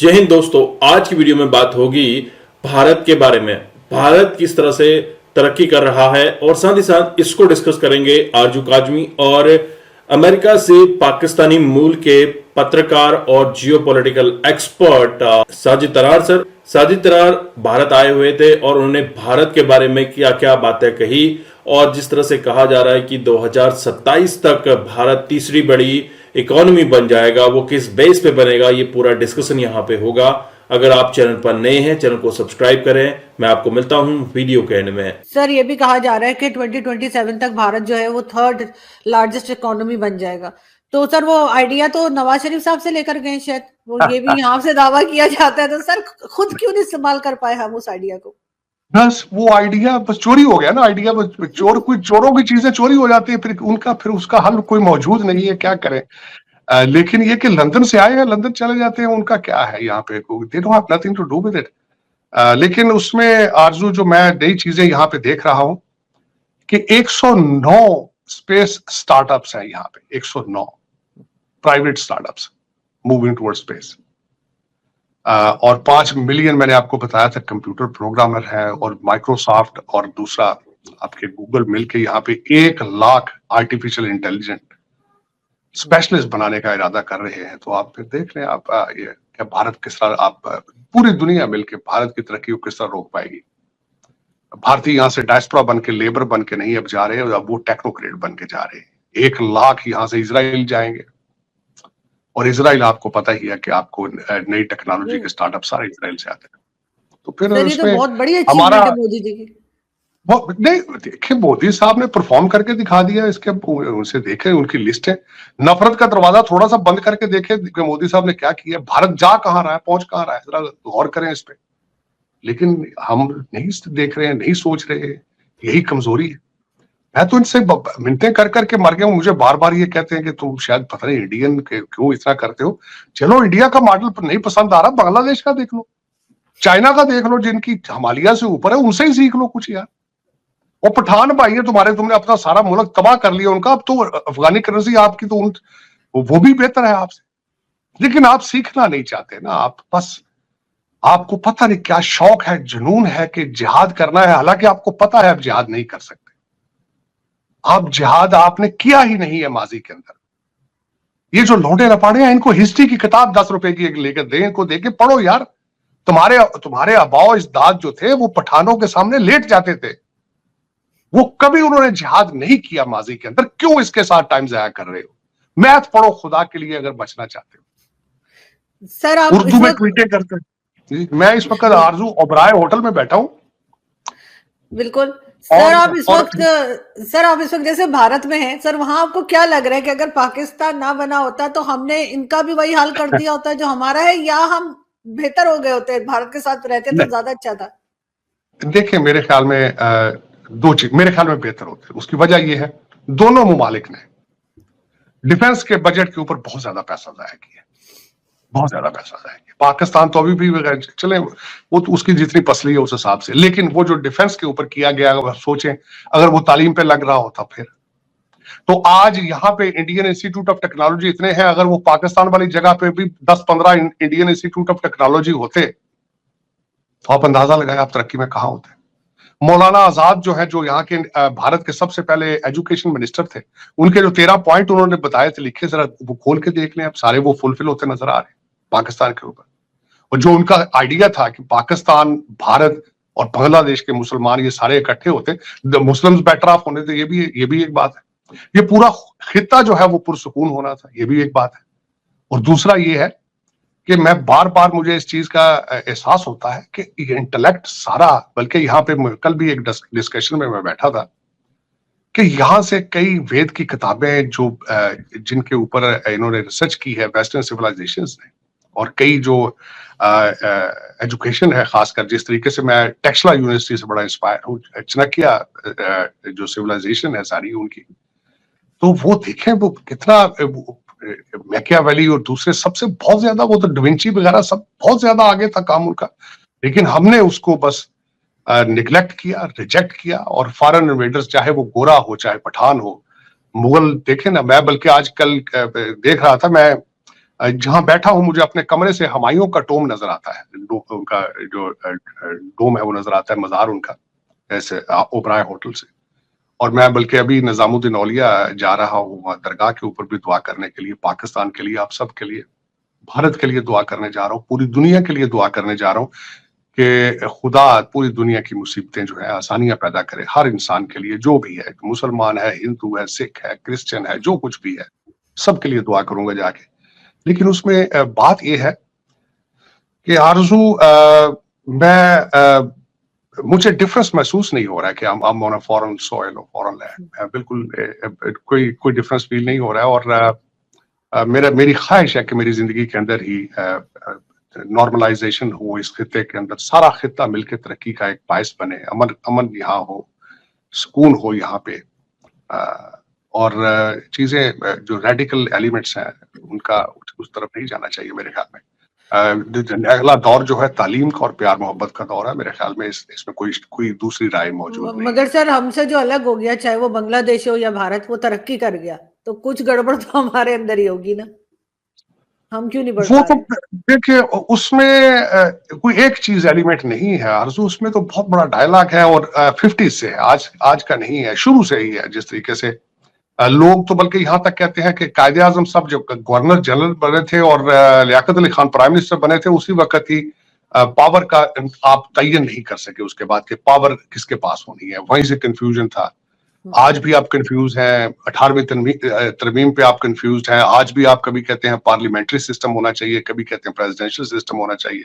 जय हिंद दोस्तों, आज की वीडियो में बात होगी भारत के बारे में। भारत किस तरह से तरक्की कर रहा है और साथ ही साथ इसको डिस्कस करेंगे आरजू काजमी और अमेरिका से पाकिस्तानी मूल के पत्रकार और जियोपॉलिटिकल एक्सपर्ट साजिद तरार सर। साजिद तरार भारत आए हुए थे और उन्होंने भारत के बारे में क्या क्या बातें कही और जिस तरह से कहा जा रहा है कि 2027 तक भारत तीसरी बड़ी इकोनॉमी बन जाएगा, वो किस बेस पे बनेगा, ये पूरा डिस्कशन यहां पे होगा। अगर आप चैनल पर नए हैं, चैनल को सब्सक्राइब करें। मैं आपको मिलता हूं वीडियो के एंड में। सर, ये भी कहा जा रहा है कि 2027 तक भारत जो है वो थर्ड लार्जेस्ट इकोनॉमी बन जाएगा। तो सर, वो आइडिया तो नवाज शरीफ साहब से लेकर गए शायद, वो ये भी यहाँ से दावा किया जाता है। तो सर, खुद क्यों नहीं इस्तेमाल कर पाए हम उस आइडिया को? बस वो आइडिया बस चोरी हो गया ना। आइडिया बस चोरों की चीजें चोरी हो जाती है, फिर उसका हल कोई मौजूद नहीं है, क्या करें। लेकिन ये कि लंदन से आए हैं, लंदन चले जाते हैं, उनका क्या है यहाँ पे, they don't have nothing to do with it. लेकिन उसमें आरजू जो मैं नई चीजें यहाँ पे देख रहा हूँ कि 109 स्पेस स्टार्टअप्स हैं यहाँ पे, 109 private startups moving toward space. और 5 मिलियन मैंने आपको बताया था कंप्यूटर प्रोग्रामर हैं, और माइक्रोसॉफ्ट और दूसरा आपके गूगल मिलके यहाँ पे 1 लाख आर्टिफिशियल इंटेलिजेंट स्पेशलिस्ट बनाने का इरादा कर रहे हैं। तो आप फिर देख लें आप ये क्या भारत किस तरह, आप पूरी दुनिया मिलके भारत की तरक्की को किस तरह रोक पाएगी। भारतीय यहाँ से डायस्पोरा बन के, लेबर बन के नहीं अब जा रहे हैं, अब वो टेक्नोक्रेट बन के जा रहे हैं। 1 लाख यहाँ से इजराइल जाएंगे, और इजराइल आपको पता ही है कि आपको नई टेक्नोलॉजी के स्टार्टअप सारे इजराइल से आते हैं। तो फिर इसमें बहुत बड़ी हमारा मोदी जी की नहीं, देखिए मोदी साहब ने परफॉर्म करके दिखा दिया। इसके उनसे देखे, उनकी लिस्ट है। नफरत का दरवाजा थोड़ा सा बंद करके देखे कि मोदी साहब ने क्या किया, भारत जा कहां रहा है, पहुंच कहां रहा है, जरा गौर करें इस पे। लेकिन हम नहीं देख रहे हैं, नहीं सोच रहे हैं, यही कमजोरी है। मैं तो इनसे मिन्नतें कर करके मर गया हूं। मुझे बार बार ये कहते हैं कि तुम शायद पता नहीं इंडियन क्यों इतना करते हो। चलो, इंडिया का मॉडल नहीं पसंद आ रहा, बांग्लादेश का देख लो, चाइना का देख लो, जिनकी हिमालय से ऊपर है, उनसे ही सीख लो कुछ यार। वो पठान भाई है तुम्हारे, तुमने अपना सारा मुल्क तबाह कर लिया उनका। अब तो अफगानी करेंसी आपकी तो वो भी बेहतर है आपसे। लेकिन आप सीखना नहीं चाहते ना। आप बस, आपको पता नहीं क्या शौक है, जुनून है कि जिहाद करना है। हालांकि आपको पता है आप जिहाद नहीं कर सकते। आप जिहाद आपने किया ही नहीं है माजी के अंदर। ये जो लौंडे लपाड़े हैं, इनको हिस्ट्री की किताब 10 रुपए की लेकर दें, इनको देके पढ़ो यार। तुम्हारे आबाओ इजदाद जो थे वो पठानों के सामने लेट जाते थे। वो कभी उन्होंने जिहाद नहीं किया माजी के अंदर। क्यों इसके साथ टाइम जाया कर रहे हो? मैथ पढ़ो खुदा के लिए, अगर बचना चाहते हो। सर, आप उर्दू में ट्वीटें करते हैं। मैं इस वक्त आरजू ओबराय होटल में बैठा हूं। बिल्कुल। सर, आप इस वक्त जैसे भारत में हैं सर, वहां आपको क्या लग रहा है कि अगर पाकिस्तान ना बना होता तो हमने इनका भी वही हाल कर दिया होता जो हमारा है, या हम बेहतर हो गए होते, भारत के साथ रहते तो ज्यादा अच्छा था? देखिए, मेरे ख्याल में दो चीज मेरे ख्याल में बेहतर होते। उसकी वजह यह है, दोनों मुमालिक ने डिफेंस के बजट के ऊपर बहुत ज्यादा पैसा जाया किया, बहुत ज्यादा पैसा जाया किया। पाकिस्तान तो अभी भी चले, वो तो उसकी जितनी पसली है उस हिसाब से, लेकिन वो जो डिफेंस के ऊपर किया गया, अगर सोचें अगर वो तालीम पे लग रहा होता फिर तो आज यहाँ पे इंडियन इंस्टीट्यूट ऑफ टेक्नोलॉजी इतने हैं। अगर वो पाकिस्तान वाली जगह पे भी 10-15 इंडियन इंस्टीट्यूट ऑफ टेक्नोलॉजी होते तो आप अंदाजा लगाए आप तरक्की में कहाँ होते। मौलाना आजाद जो है, जो यहाँ के भारत के सबसे पहले एजुकेशन मिनिस्टर थे, उनके जो 13 पॉइंट उन्होंने बताए थे लिखे, जरा वो खोल के देख लें, अब सारे वो फुलफिल होते नजर आ रहे हैं पाकिस्तान के ऊपर। और जो उनका आइडिया था कि पाकिस्तान, भारत और बांग्लादेश के मुसलमान ये सारे इकट्ठे होते, मुस्लिम्स बेटर ऑफ होने थे, ये भी एक बात है। ये पूरा खित्ता जो है वो पुरसुकून होना था, ये भी एक बात है। और दूसरा ये है कि मैं बार बार मुझे इस चीज का एहसास होता है कि ये इंटेलेक्ट सारा, बल्कि यहाँ पे कल भी एक डिस्कशन में मैं बैठा था कि यहाँ से कई वेद की किताबें जो जिनके ऊपर इन्होंने रिसर्च की है वेस्टर्न सिविलाइजेशंस ने, और कई जो एजुकेशन है, खासकर जिस तरीके से मैं टेक्सला यूनिवर्सिटी से बड़ा इंस्पायर हूँ, चाणक्य जो सिविलाइजेशन है सारी उनकी, तो वो देखें वो कितना मैकियावेली और दूसरे सबसे बहुत ज्यादा, वो तो डविंची वगैरह सब बहुत ज्यादा आगे था काम उनका। लेकिन हमने उसको बस निग्लेक्ट किया, रिजेक्ट किया, और फॉरेन इन्वेडर्स, चाहे वो गोरा हो चाहे पठान हो, मुगल देखे ना। मैं बल्कि आजकल देख रहा था, मैं जहां बैठा हूं मुझे अपने कमरे से हुमायूं का टोम नजर आता है, उनका जो डोम है वो नजर आता है, मजार उनका, ऐसे ओबराय होटल से। और मैं बल्कि अभी निजामुद्दीन औलिया जा रहा हूँ दरगाह के ऊपर भी दुआ करने के लिए, पाकिस्तान के लिए, आप सब के लिए, भारत के लिए दुआ करने जा रहा हूँ, पूरी दुनिया के लिए दुआ करने जा रहा हूँ कि खुदा पूरी दुनिया की मुसीबतें जो है आसानियां पैदा करे हर इंसान के लिए, जो भी है, मुसलमान है, हिंदू है, सिख है, क्रिश्चियन है, जो कुछ भी है, सबके लिए दुआ करूंगा जाके। लेकिन उसमें बात यह है कि आरजू मैं मुझे डिफरेंस महसूस नहीं हो रहा है कि I'm on a foreign soil or foreign land, बिल्कुल कोई डिफरेंस फील नहीं हो रहा है। और मेरी ख्वाहिश है कि मेरी जिंदगी के अंदर ही नॉर्मलाइजेशन हो, इस खित्ते के अंदर सारा खित्ता मिलकर तरक्की का एक बायस बने, अमन यहाँ हो, सुकून हो यहाँ पे, और चीजें जो रेडिकल एलिमेंट्स हैं उनका उस तरफ नहीं जाना चाहिए मेरे ख्याल में। अगला दौर जो है तालीम का और प्यार मोहब्बत का दौर है, मेरे ख्याल में इसमें कोई दूसरी राय मौजूद नहीं। मगर सर हमसे जो अलग हो गया, चाहे वो बांग्लादेश हो या भारत, वो तरक्की कर गया, तो कुछ गड़बड़ तो हमारे अंदर ही होगी ना, हम क्यों नहीं बढ़ वो पा तो रहे? देखिए उसमें कोई एक चीज एलिमेंट नहीं है आरजू, उसमें तो बहुत बड़ा डायलॉग है और 50 से है, आज का नहीं है, शुरू से ही है। जिस तरीके से लोग तो बल्कि यहाँ तक कहते हैं कि कायदे आजम साहब जब गवर्नर जनरल बने थे और लियाकत अली खान प्राइम मिनिस्टर बने थे, उसी वक्त ही पावर का आप तयन नहीं कर सके उसके बाद कि पावर किसके पास होनी है, वहीं से कंफ्यूजन था। आज भी आप कंफ्यूज हैं, 18वीं तरमीम पे आप कंफ्यूज हैं, आज भी आप कभी कहते हैं पार्लियामेंट्री सिस्टम होना चाहिए, कभी कहते हैं प्रेसिडेंशियल सिस्टम होना चाहिए,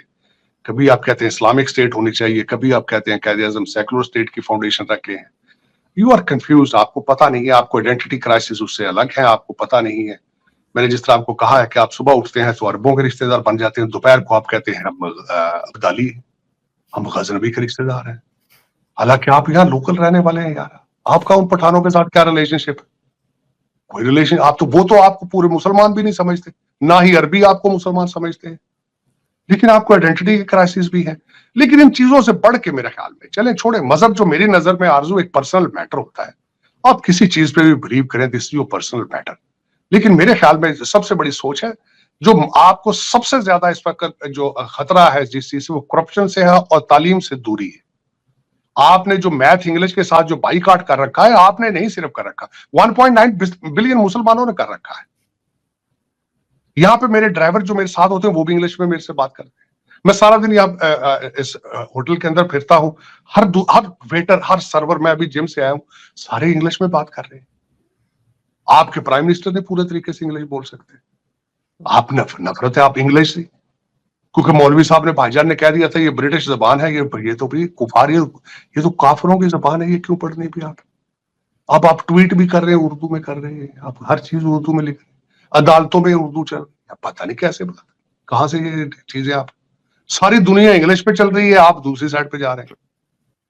कभी आप कहते हैं इस्लामिक स्टेट होनी चाहिए, कभी आप कहते हैं कायदे आजम सेकुलर स्टेट की फाउंडेशन रखे हैं। यू आर कंफ्यूज, आपको पता नहीं है, आपको आइडेंटिटी क्राइसिस उससे अलग है, आपको पता नहीं है। मैंने जिस तरह आपको कहा है कि आप सुबह उठते हैं तो अरबों के रिश्तेदार बन जाते हैं, दोपहर को आप कहते हैं हम अब्दाली, हम गजनबी के रिश्तेदार हैं, हालांकि आप यहाँ लोकल रहने वाले हैं यार। आपका उन पठानों के साथ क्या रिलेशनशिप? कोई रिलेशन, आप तो वो तो आपको पूरे मुसलमान भी नहीं समझते, ना ही अरबी आपको मुसलमान समझते हैं, लेकिन आपको आइडेंटिटी की क्राइसिस भी है। लेकिन इन चीजों से बढ़ के मेरे ख्याल में, चले छोड़े मजहब, जो मेरी नजर में आरजू एक पर्सनल मैटर होता है, आप किसी चीज पे भी बिलीव करें, this is your personal matter. लेकिन मेरे ख्याल में सबसे बड़ी सोच है, जो आपको सबसे ज्यादा इस वक्त जो खतरा है जिस चीज से, वो करप्शन से है और तालीम से दूरी है। आपने जो मैथ इंग्लिश के साथ जो बाईकाट कर रखा है, आपने नहीं सिर्फ कर रखा, 1.9 बिलियन मुसलमानों ने कर रखा है। यहाँ पे मेरे ड्राइवर जो मेरे साथ होते हैं वो भी इंग्लिश में मेरे से बात करते हैं। मैं सारा दिन यहाँ इस होटल के अंदर फिरता हूँ, हर वेटर, हर सर्वर, मैं अभी जिम से आया हूँ, सारे इंग्लिश में बात कर रहे हैं। आपके प्राइम मिनिस्टर ने पूरे तरीके से इंग्लिश बोल सकते हैं। आप नफरत है आप इंग्लिश से, क्योंकि मौलवी साहब ने, भाईजान ने कह दिया था ये ब्रिटिश जबान है, ये तो भी कुफार, ये तो काफिरों की जबान है, ये क्यों पढ़नी भी आप? अब आप ट्वीट भी कर रहे हैं, उर्दू में कर रहे हैं, आप हर चीज उर्दू में लिख रहे हैं, अदालतों में उर्दू चल रही है, पता नहीं कैसे बात, कहां से ये चीजें, आप सारी दुनिया इंग्लिश पे चल रही है, आप दूसरी साइड पे जा रहे हैं,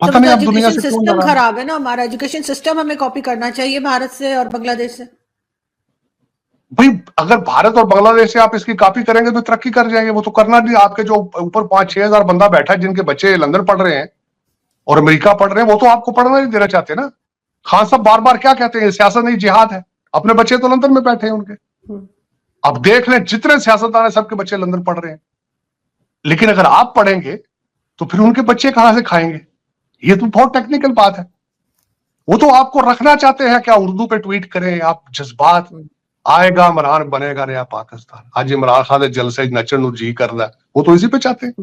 पता नहीं आप दुनिया से क्यों सिस्टम खराब है ना, हमारा एजुकेशन सिस्टम हमें कॉपी करना चाहिए भारत से और बांग्लादेश से। भाई अगर भारत और बांग्लादेश से आप इसकी कॉपी करेंगे तो तरक्की कर जाएंगे, वो तो करना नहीं। आपके जो ऊपर 5-6 हजार बंदा बैठा है, जिनके बच्चे लंदन पढ़ रहे हैं और अमेरिका पढ़ रहे हैं, वो तो आपको पढ़ना नहीं देना चाहते ना। खान साहब बार बार क्या कहते हैं, सियासत नहीं जिहाद है, अपने बच्चे तो लंदन में बैठे हैं उनके। अब देख लें जितने सियासतदान है सबके बच्चे लंदन पढ़ रहे हैं, लेकिन अगर आप पढ़ेंगे तो फिर उनके बच्चे कहां से खाएंगे? ये तो बहुत टेक्निकल बात है। वो तो आपको रखना चाहते हैं क्या उर्दू पे ट्वीट करें आप, जज्बात आएगा इमरान बनेगा नया पाकिस्तान। आज इमरान खान ने जलसे नचन जी कर रहा है, वो तो इसी पे चाहते हैं,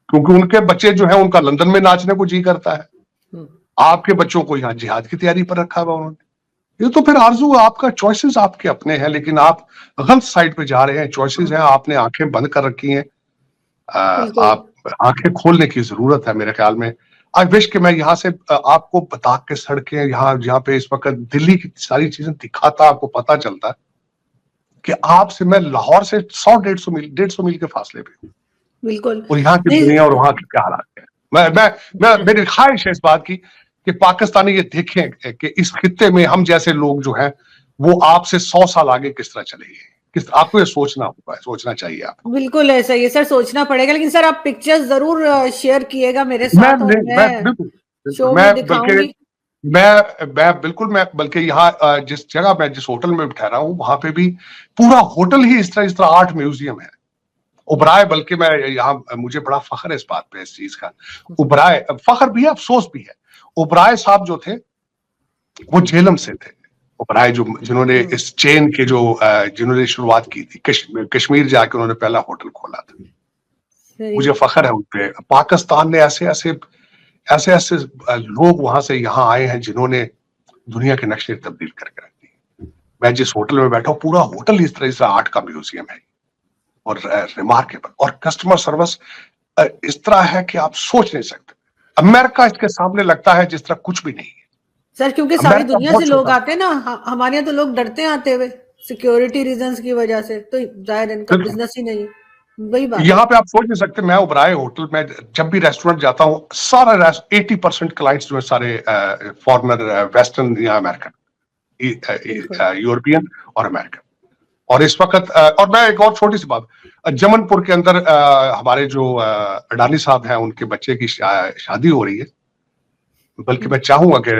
क्योंकि उनके बच्चे जो है उनका लंदन में नाचने को जी करता है। आपके बच्चों को यहाँ जिहाद की तैयारी पर रखा हुआ उन्होंने। ये तो फिर आरजू, आपका चॉइसेस आपके अपने हैं, लेकिन आप गलत साइड पे जा रहे हैं। चॉइसेस हैं, आपने आंखें बंद कर रखी हैं, आप आंखें खोलने की जरूरत है मेरे ख्याल में। आई विश कि मैं यहाँ से आपको बता के सड़कें, यहाँ पे इस वक्त दिल्ली की सारी चीजें दिखाता, आपको पता चलता है कि आपसे, मैं लाहौर से 100-150 मील के फासले पे हूँ, बिल्कुल, और यहाँ की दुनिया और वहां के क्या हालात है। मैं मेरी ख्वाहिश है इस बात की कि पाकिस्तानी ये देखें कि इस खित्ते में हम जैसे लोग जो हैं वो आपसे 100 साल आगे किस तरह चलेंगे। आपको ये सोचना होगा, सोचना चाहिए आपको। बिल्कुल ऐसा ही है सर, सोचना पड़ेगा। लेकिन सर आप पिक्चर्स जरूर शेयर किएगा मेरे साथ, और मैं शो में दिखाऊंगी। मैं बिल्कुल, मैं बल्कि यहाँ जिस जगह मैं जिस होटल में ठहरा हूँ वहां पे भी पूरा होटल ही इस तरह आर्ट म्यूजियम है। उबराए, बल्कि मैं यहाँ, मुझे बड़ा फख्र है इस बात पे, इस चीज का। उबराए फख्र भी है, अफसोस भी है। उबराए साहब जो थे वो झेलम से थे। उबराए जो जिन्होंने इस चेन के जिन्होंने शुरुआत की थी, कश्मीर जाके उन्होंने पहला होटल खोला था। मुझे फख्र है उन पे। पाकिस्तान ने ऐसे ऐसे लोग वहां से यहाँ आए हैं जिन्होंने दुनिया के नक्शे तब्दील करके रख दिए। मैं जिस होटल में बैठा हूँ पूरा होटल इस तरह आर्ट का म्यूजियम है और रिमार्केबल, और कस्टमर सर्विस इस तरह है कि आप सोच नहीं सकते। अमेरिका इसके सामने लगता है जिस तरह कुछ भी नहीं है सर, क्योंकि सारी दुनिया से लोग आते हैं ना, हमारे यहाँ तो लोग डरते हैं आते हुए सिक्योरिटी रीजंस की वजह से, तो जाहिर इनका बिजनेस ही नहीं है। वही बात यहाँ पे आप सोच नहीं सकते। मैं उबराए होटल में जब भी रेस्टोरेंट जाता हूँ, सारा 80% क्लाइंट्स जो है सारे फॉरेनर, वेस्टर्न या अमेरिकन, यूरोपियन और अमेरिकन। और इस वक्त और मैं एक और छोटी सी बात, जमनपुर के अंदर हमारे जो अडानी साहब हैं उनके बच्चे की शादी हो रही है। बल्कि मैं चाहूंगा कि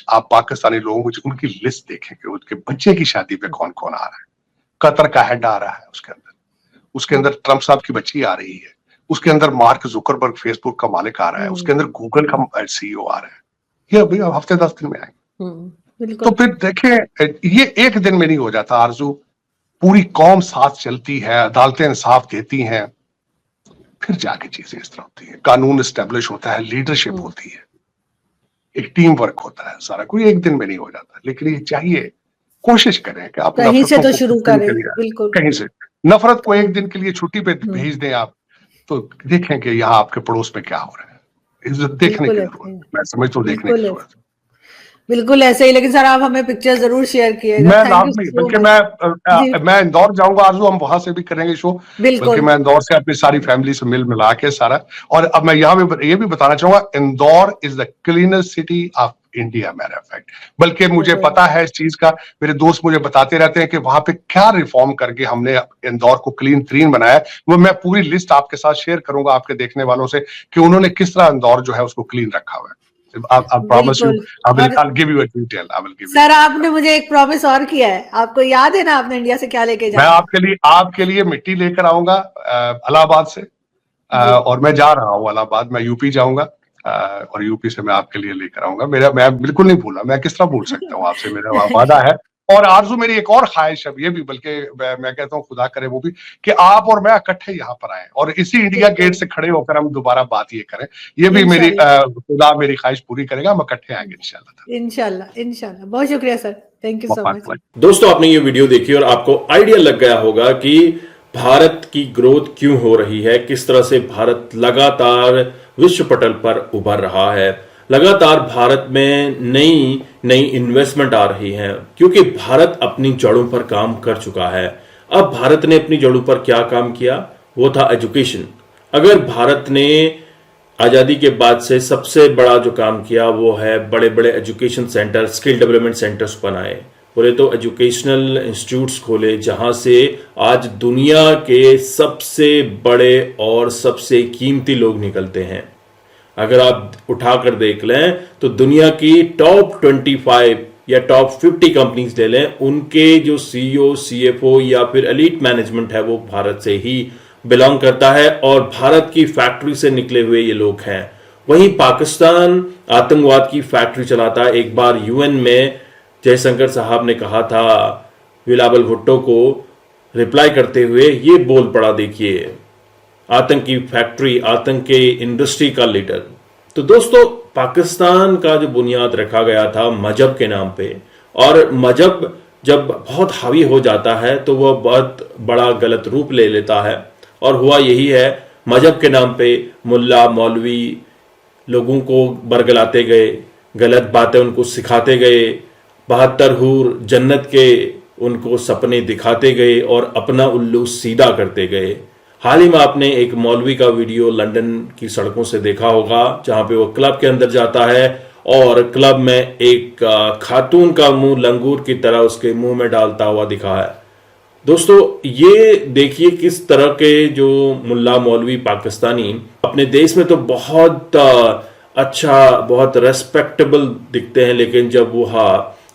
आप पाकिस्तानी लोगों को उनकी लिस्ट देखें कि उनके बच्चे की शादी पे कौन कौन आ रहा है। कतर का हेड आ रहा है उसके अंदर ट्रंप साहब की बच्ची आ रही है, उसके अंदर मार्क जुकरबर्ग फेसबुक का मालिक आ रहा है, उसके अंदर गूगल का सीईओ आ रहा है। ये अभी हफ्ते 10 दिन में आएंगे। तो फिर देखें, ये एक दिन में नहीं हो जाता आरजू। पूरी कौम साथ चलती है, अदालतें इंसाफ देती हैं, फिर जाके चीजें इस तरह होती है। कानून एस्टेब्लिश होता है, लीडरशिप होती है, एक टीम वर्क होता है। सारा कोई एक दिन में नहीं हो जाता। लेकिन ये चाहिए, कोशिश करें कि आप कहीं से तो शुरू करें। बिल्कुल, कहीं से नफरत को एक दिन के लिए छुट्टी पे भेज दें आप, तो देखें कि यहाँ आपके पड़ोस में क्या हो रहा है। देखने की जरूरत, मैं समझता हूँ देखने की जरूरत। बिल्कुल ऐसे ही। लेकिन सर आप हमें पिक्चर जरूर शेयर कीजिएगा। मैं लाजमी, बल्कि मैं इंदौर जाऊंगा आरजू, हम वहां से भी करेंगे शो। बल्कि मैं इंदौर से अपनी सारी फैमिली से मिला के सारा। और अब मैं यहाँ पे ये भी बताना चाहूंगा, Indore is the cleanest city of India, matter of fact. बल्कि मुझे पता है इस चीज का, मेरे दोस्त मुझे बताते रहते हैं कि वहां पे क्या रिफॉर्म करके हमने इंदौर को क्लीन क्लीन बनाया। वो मैं पूरी लिस्ट आपके साथ शेयर करूंगा, आपके देखने वालों से, कि उन्होंने किस तरह इंदौर जो है उसको क्लीन रखा हुआ है। सर आपने मुझे एक प्रॉमिस और किया है, आपको याद है ना, आपने इंडिया से क्या लेके जाना? मैं आपके लिए मिट्टी लेकर आऊंगा इलाहाबाद से, और मैं जा रहा हूँ इलाहाबाद, मैं यूपी जाऊंगा, और यूपी से मैं आपके लिए लेकर आऊंगा। मैं बिल्कुल नहीं भूला, मैं किस तरह भूल सकता हूँ आपसे, मेरा वादा है। और आरजू मेरी एक और ख्वाहिश है ये भी, बल्कि मैं कहता हूँ खुदा करे वो भी, कि आप और मैं इकट्ठे यहाँ पर आए और इसी इंडिया गेट से खड़े होकर हम दोबारा बात ये करें। ये भी मेरी खुदा मेरी ख्वाहिश पूरी करेगा, हम इकट्ठे आएंगे इंशाल्लाह। बहुत शुक्रिया sir, thank you so much. दोस्तों आपने ये वीडियो देखी और आपको आइडिया लग गया होगा कि भारत की ग्रोथ क्यों हो रही है, किस तरह से भारत लगातार विश्व पटल पर उभर रहा है। लगातार भारत में नई इन्वेस्टमेंट आ रही है, क्योंकि भारत अपनी जड़ों पर काम कर चुका है। अब भारत ने अपनी जड़ों पर क्या काम किया, वो था एजुकेशन। अगर भारत ने आजादी के बाद से सबसे बड़ा जो काम किया वो है बड़े बड़े education centre, skill development centres बनाए, बोले तो एजुकेशनल इंस्टीट्यूट्स खोले, जहां से आज दुनिया के सबसे बड़े और सबसे कीमती लोग निकलते हैं। अगर आप उठाकर देख लें तो दुनिया की टॉप 25 या टॉप 50 कंपनीज ले लें, उनके जो सीईओ, सीएफओ या फिर एलीट मैनेजमेंट है वो भारत से ही बिलोंग करता है और भारत की फैक्ट्री से निकले हुए ये लोग हैं। वहीं पाकिस्तान आतंकवाद की फैक्ट्री चलाता है। एक बार यूएन में जयशंकर साहब ने कहा था बिलावल भुट्टो को रिप्लाई करते हुए, ये बोल पड़ा, देखिए आतंक की फैक्ट्री, आतंक के इंडस्ट्री का लीडर। तो दोस्तों पाकिस्तान का जो बुनियाद रखा गया था मजहब के नाम पे, और मजहब जब बहुत हावी हो जाता है तो वह बहुत बड़ा गलत रूप ले लेता है। और हुआ यही है, मजहब के नाम पे मुल्ला मौलवी लोगों को बरगलाते गए, गलत बातें उनको सिखाते गए, 72 हूर जन्नत के उनको सपने दिखाते गए और अपना उल्लू सीधा करते गए। हाल ही में आपने एक मौलवी का वीडियो लंदन की सड़कों से देखा होगा, जहां पे वो क्लब के अंदर जाता है और क्लब में एक खातून का मुंह लंगूर की तरह उसके मुंह में डालता हुआ दिखा है। दोस्तों ये देखिए किस तरह के जो मुल्ला मौलवी पाकिस्तानी अपने देश में तो बहुत अच्छा, बहुत रेस्पेक्टेबल दिखते हैं, लेकिन जब वो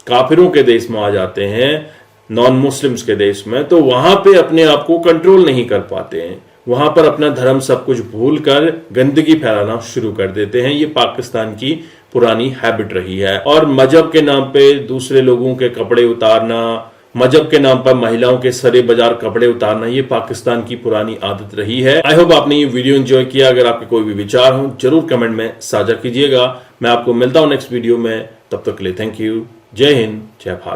काफिरों के देश में आ जाते हैं, नॉन मुस्लिम्स के देश में, तो वहां पे अपने आप को कंट्रोल नहीं कर पाते हैं। वहां पर अपना धर्म सब कुछ भूल कर गंदगी फैलाना शुरू कर देते हैं। ये पाकिस्तान की पुरानी हैबिट रही है। और मजहब के नाम पे दूसरे लोगों के कपड़े उतारना, मजहब के नाम पर महिलाओं के सरे बाजार कपड़े उतारना, ये पाकिस्तान की पुरानी आदत रही है। आई होप आपने ये वीडियो एंजॉय किया। अगर आपके कोई भी विचार हो जरूर कमेंट में साझा कीजिएगा। मैं आपको मिलता हूं नेक्स्ट वीडियो में, तब तक के लिए थैंक यू। जय हिंद, जय भारत।